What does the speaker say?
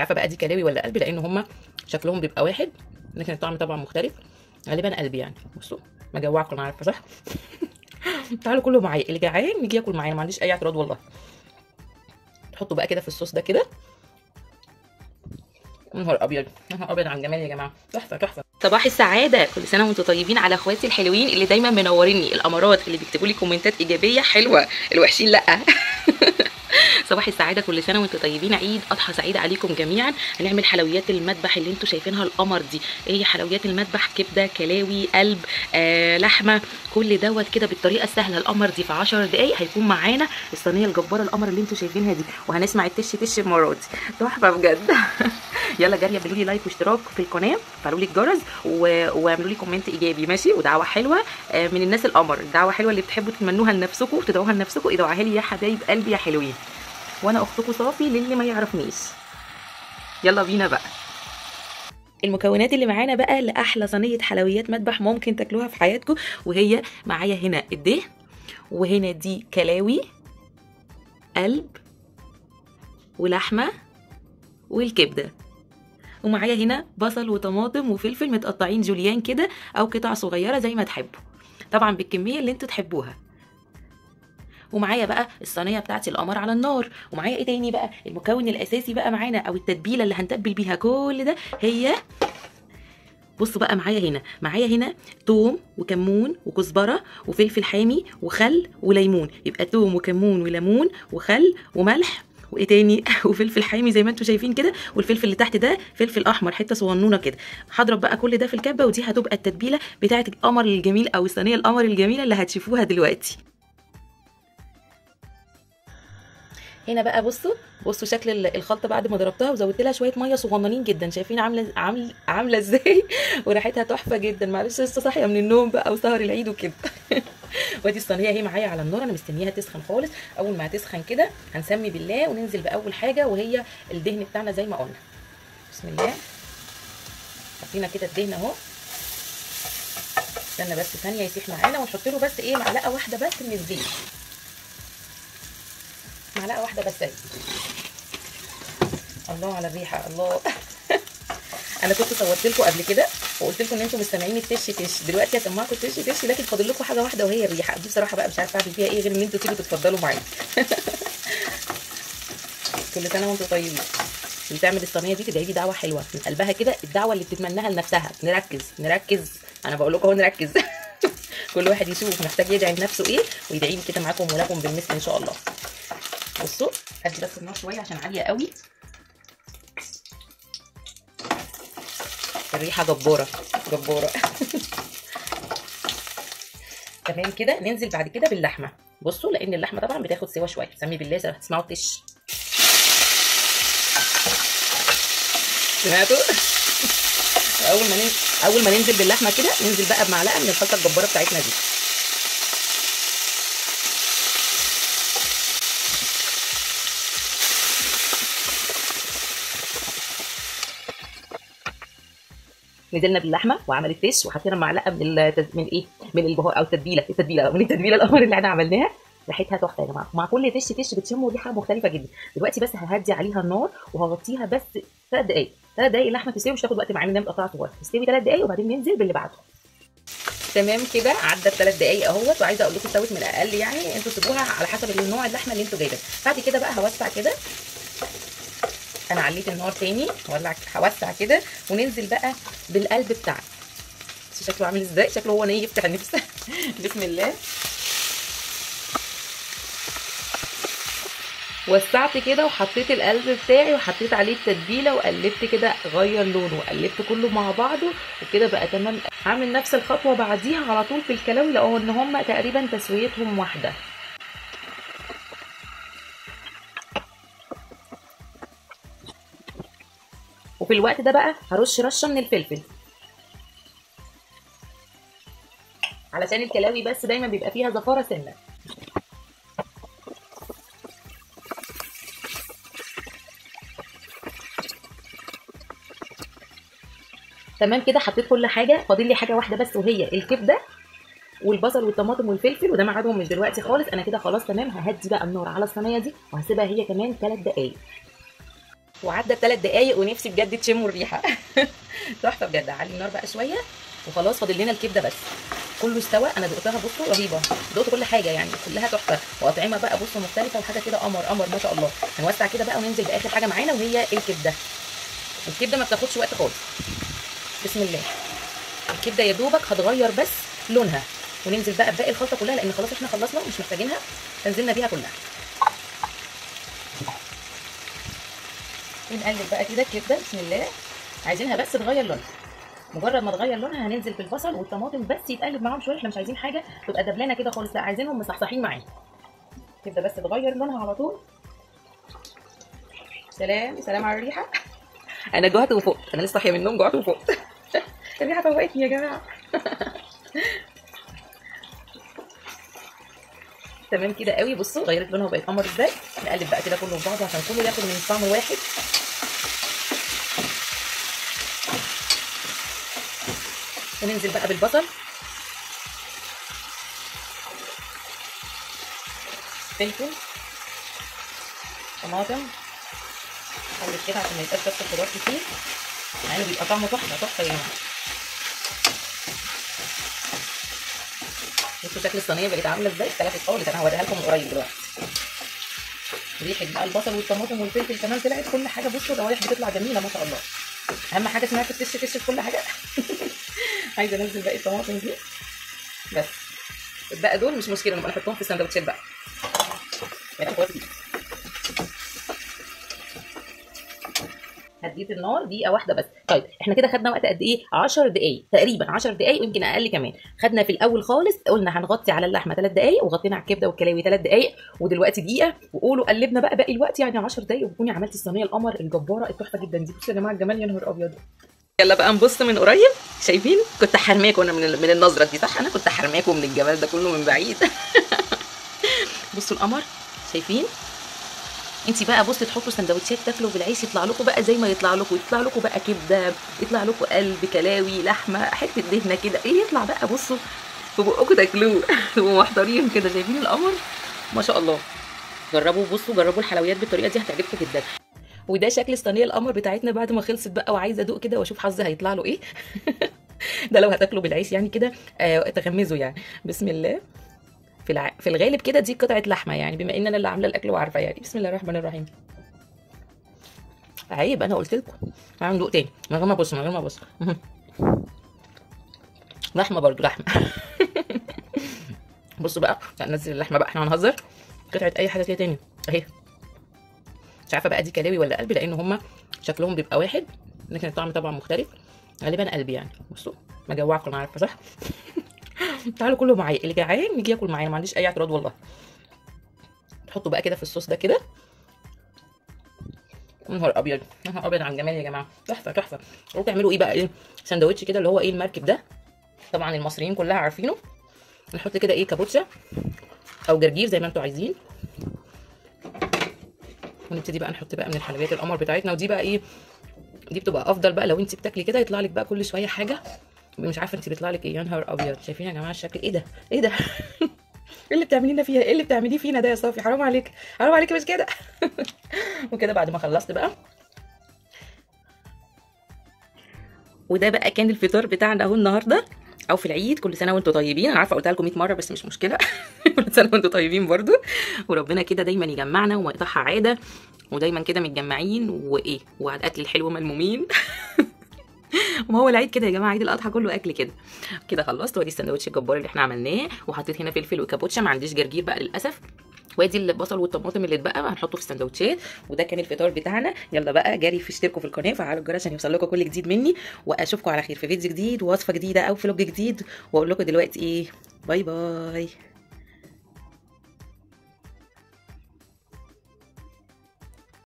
عارفه بقى دي كلاوي ولا قلب، لان هما شكلهم بيبقى واحد لكن الطعم طبعا مختلف. غالبا قلب يعني. بصوا مجوعكم انا عارفه صح. تعالوا كلوا معايا، اللي جعان يجي ياكل معايا، ما عنديش اي اعتراض والله. تحطوا بقى كده في الصوص ده كده. نهار ابيض، نهار ابيض على الجمال يا جماعه، تحفه تحفه. صباح السعاده، كل سنه وانتم طيبين على اخواتي الحلوين اللي دايما منوريني، الامارات اللي بيكتبوا لي كومنتات ايجابيه حلوه، الوحشين لا. صباح السعاده، كل سنه وانتم طيبين، عيد اضحى سعيد عليكم جميعا. هنعمل حلويات المذبح اللي انتم شايفينها القمر دي. ايه هي حلويات المذبح؟ كبده، كلاوي، قلب، لحمه، كل دوت كده بالطريقه السهله القمر دي. في 10 دقايق هيكون معانا الصينيه الجباره القمر اللي انتم شايفينها دي، وهنسمع التش تش المره دي، تحفه بجد. يلا جري اعملوا لي لايك واشتراك في القناه، فعلوا لي الجرس واعملوا لي كومنت ايجابي ماشي، ودعوه حلوه من الناس القمر، دعوه حلوه اللي بتحبوا تتمنوها لنفسكم وتدعوها لنفسكم، ادعوها لي يا حبايب قلبي يا حلوين. وانا اختكم صافي للي ما يعرفنيش. يلا بينا بقى. المكونات اللي معانا بقى لاحلى صينيه حلويات مذبح ممكن تاكلوها في حياتكم، وهي معايا هنا الدهن، وهنا دي كلاوي، قلب، ولحمه، والكبده، ومعايا هنا بصل وطماطم وفلفل متقطعين جوليان كده او قطع صغيره زي ما تحبوا، طبعا بالكميه اللي انتوا تحبوها. ومعايا بقى الصينيه بتاعتي القمر على النار. ومعايا ايه تاني بقى؟ المكون الاساسي بقى معانا او التتبيله اللي هنتبل بيها كل ده هي، بصوا بقى معايا هنا توم وكمون وكزبره وفلفل حامي وخل وليمون، يبقى توم وكمون وليمون وخل وملح وايه تاني وفلفل حامي زي ما انتم شايفين كده، والفلفل اللي تحت ده فلفل احمر حته صغنونه كده. هضرب بقى كل ده في الكبه، ودي هتبقى التتبيله بتاعه القمر الجميل او الصينيه القمر الجميله اللي هتشوفوها دلوقتي. هنا بقى بصوا شكل الخلطه بعد ما ضربتها وزودت لها شويه ميه صغننين جدا، شايفين عامله ازاي؟ وريحتها تحفه جدا. معلش لسه صاحيه من النوم بقى وسهر العيد وكده. وادي الصينيه اهي معايا على النار، انا مستنياها تسخن خالص. اول ما هتسخن كده هنسمي بالله وننزل باول حاجه وهي الدهن بتاعنا زي ما قلنا. بسم الله. حطينا كده الدهن اهو، استنى بس ثانيه يسيح معانا، ونحط له بس ايه معلقه واحده بس من الزيت، معلقه واحده بس اهي. الله على الريحه الله. انا كنت صورت لكم قبل كده وقلت لكم ان انتم مستمعين التش تش، دلوقتي هسمعكم التش تش، لكن فاضل لكم حاجه واحده وهي الريحه دي. بصراحه بقى مش عارفه اعمل فيها ايه غير ان انتوا تيجوا تتفضلوا معايا. كل سنه وانتم طيبين. اللي تعمل الصينيه دي تدعي لي دعوه حلوه من قلبها كده، الدعوه اللي بتتمناها لنفسها. نركز انا بقول لكم اهو نركز. كل واحد يشوف محتاج يدعي لنفسه ايه ويدعي لي كده معاكم ولكم بالمثل ان شاء الله. بصوا هدي بس النار شويه عشان عاليه قوي. الريحه جباره جباره. تمام كده. ننزل بعد كده باللحمه. بصوا لان اللحمه طبعا بتاخد سوا شويه، سمي بالله هتسمعوا التش. سمعتوا؟ اول ما ننزل باللحمه كده ننزل بقى بمعلقه من الخلطه الجباره بتاعتنا دي. نزلنا باللحمه وعملت تش، وحطينا معلقه من البهار او التتبيله القمر اللي احنا عملناها. ريحتها تحفه يا جماعه، مع كل تش بتشموا ريحه مختلفه جدا. دلوقتي بس ههدي عليها النار وهغطيها بس 3 دقائق. 3 دقائق اللحمه تستوي، مش تاخد وقت معانا، نعمل قطع صغيره تستوي 3 دقائق وبعدين ننزل باللي بعده. تمام كده عدت 3 دقائق اهوت، وعايزه اقول لكم استوت من الاقل، يعني انتوا سيبوها على حسب النوع اللحمه اللي انتوا جايبينها. بعد كده بقى هوسع كده، انا عليت النار تاني هوسع كده وننزل بقى بالقلب بتاعنا. شكله عامل ازاي؟ شكله هو ني يفتح النفس. بسم الله. وسعت كده وحطيت القلب بتاعي وحطيت عليه التتبيله وقلبت كده غير لونه وقلبت كله مع بعضه وكده بقى تمام. هعمل نفس الخطوه بعديها على طول في الكلاوي، لقوا ان هم تقريبا تسويتهم واحده. وفي الوقت ده بقى هرش رشه من الفلفل، علشان الكلاوي بس دايما بيبقى فيها زفاره سنه. تمام كده حطيت كل حاجه، فاضل لي حاجه واحده بس وهي الكبده والبصل والطماطم والفلفل، وده ميعادهم مش دلوقتي خالص. انا كده خلاص تمام. ههدي بقى النار على الصينيه دي وهسيبها هي كمان 3 دقائق. وعدى 3 دقايق ونفسي بجد تشموا الريحه. تحفه بجد. علي النار بقى شويه وخلاص، فاضل لنا الكبده بس. كله استوى، انا دقتها بصوا رهيبه، دقت كل حاجه يعني كلها تحفه، واطعمه بقى بصوا مختلفه وحاجه كده قمر قمر ما شاء الله. هنوسع كده بقى وننزل باخر حاجه معانا وهي الكبده. الكبده ما بتاخدش وقت خالص. بسم الله. الكبده يا دوبك هتغير بس لونها، وننزل بقى بباقي الخلطه كلها لان خلاص احنا خلصنا مش محتاجينها، نزلنا بيها كلها. ونقلب بقى كده الكبده بسم الله. عايزينها بس تغير لونها، مجرد ما تغير لونها هننزل بالبصل والطماطم بس يتقلب معاهم شويه. احنا مش عايزين حاجه تبقى دبلانه كده خالص، لا عايزينهم مصحصحين معانا. كده بس تغير لونها على طول. سلام سلام على الريحه. انا جوعت وفقت، انا لسه صاحيه من النوم جوعت وفقت. الريحه فوقتني يا جماعه. تمام كده قوي. بصوا غيرت لونها وبقت قمر ازاي. نقلب بقى كده كله في بعضه عشان كله ياخد من طعم واحد. وننزل بقى بالبصل، فلفل، طماطم. نقلب كده عشان ما يبقاش بس الخضار كتير، يعني بيبقى طعمه تحفه تحفه يعني. بصوا شكل الصينيه بقت عامله ازاي، اختلفت خالص. انا هوريها لكم من قريب دلوقتي. ريحه بقى البصل والطماطم والفلفل كمان طلعت، كل حاجه بصوا الروايح بتطلع جميله ما شاء الله. اهم حاجه اسمها تكش تكش في كل حاجه. عايزه انزل باقي الطماطم دي بس. بقى دول مش مشكله، نبقى نحطهم في السندوتشات بقى. هديت النار دقيقه واحده بس. طيب احنا كده خدنا وقت قد ايه؟ 10 دقائق تقريبا، 10 دقائق ويمكن اقل كمان. خدنا في الاول خالص قلنا هنغطي على اللحمه 3 دقائق، وغطينا على الكبده والكلاوي 3 دقائق، ودلوقتي دقيقه. وقولوا قلبنا بقى باقي الوقت يعني 10 دقائق، وتكوني عملتي الصينيه القمر الجباره التحفه جدا دي. بصوا يا جماعه الجمال، يا نهار ابيض. يلا بقى نبص من قريب. شايفين؟ كنت حرماكم انا من النظره دي صح؟ انا كنت حرماكم من الجمال ده كله من بعيد. بصوا القمر، شايفين؟ انت بقى بصوا تحطوا سندوتشات تاكلوا بالعيش، يطلع لكم بقى زي ما يطلع لكم، يطلع لكم بقى كبده، يطلع لكم قلب، كلاوي، لحمه، حته دهنه كده، ايه يطلع بقى بصوا في بقكم تاكلوه. تبقوا محضرين كده. شايفين القمر ما شاء الله. جربوا بصوا، جربوا الحلويات بالطريقه دي هتعجبكم جدا. وده شكل الصينيه القمر بتاعتنا بعد ما خلصت بقى، وعايزه ادوق كده واشوف حظي هيطلع له ايه. ده لو هتاكلوا بالعيش يعني كده تغمزوا يعني. بسم الله. في الغالب كده دي قطعه لحمه يعني، بما ان انا اللي عامله الاكل وعارفه يعني. بسم الله الرحمن الرحيم. عيب انا قلت لكم. تعالوا ندوق تاني من غير ما ابص، من غير ما ابص. لحمه برضو لحمه. بصوا بقى ننزل اللحمه بقى، احنا هنهزر. قطعه اي حاجه كده تاني اهي. مش عارفه بقى دي كلاوي ولا قلبي، لان هما شكلهم بيبقى واحد لكن الطعم طبعا مختلف. غالبا قلبي يعني. بصوا ما جوعكم انا عارفه صح. تعالوا كلوا معايا، اللي جعان يجي ياكل معايا، ما عنديش اي اعتراض والله. تحطوا بقى كده في الصوص ده كده. نهار ابيض، نهار ابيض على الجمال يا جماعه. تحفه تحفه. قلتوا تعملوا ايه بقى؟ ايه سندوتش كده اللي هو ايه المركب ده، طبعا المصريين كلها عارفينه. نحط كده ايه كابوتشا او جرجير زي ما انتوا عايزين، ونبتدي بقى نحط بقى من الحلويات القمر بتاعتنا. ودي بقى ايه، دي بتبقى افضل بقى لو انت بتاكلي كده يطلع لك بقى كل شويه حاجه مش عارفه انت بيطلع لك ايه. يا نهار ابيض. شايفين يا جماعه الشكل؟ ايه ده ايه ده؟ ايه اللي بتعملينا فيها؟ ايه اللي بتعمليه فينا ده يا صافي؟ حرام عليك حرام عليك مش كده. وكده بعد ما خلصت بقى، وده بقى كان الفطار بتاعنا اهو النهارده او في العيد. كل سنه وانتم طيبين. انا عارفه قلتها لكم 100 مره بس مش مشكله. كل سنه وانتم طيبين برضو، وربنا كده دايما يجمعنا وما يقطعها عاده، ودايما كده متجمعين وايه وعلى الاكل الحلو ملمومين. ما هو العيد كده يا جماعه، عيد الاضحى كله اكل كده. كده خلصت. وادي السندوتش الجبار اللي احنا عملناه، وحطيت هنا فلفل وكابوتشا، ما عنديش جرجير بقى للاسف. وادي البصل والطماطم اللي اتبقى هنحطه في السندوتشات. وده كان الفطار بتاعنا. يلا بقى جري في اشتركوا في القناه وفعلوا الجرس عشان يوصل لكم كل جديد مني، واشوفكم على خير في فيديو جديد ووصفه جديده او فلوج جديد. واقول لكم دلوقتي ايه، باي باي.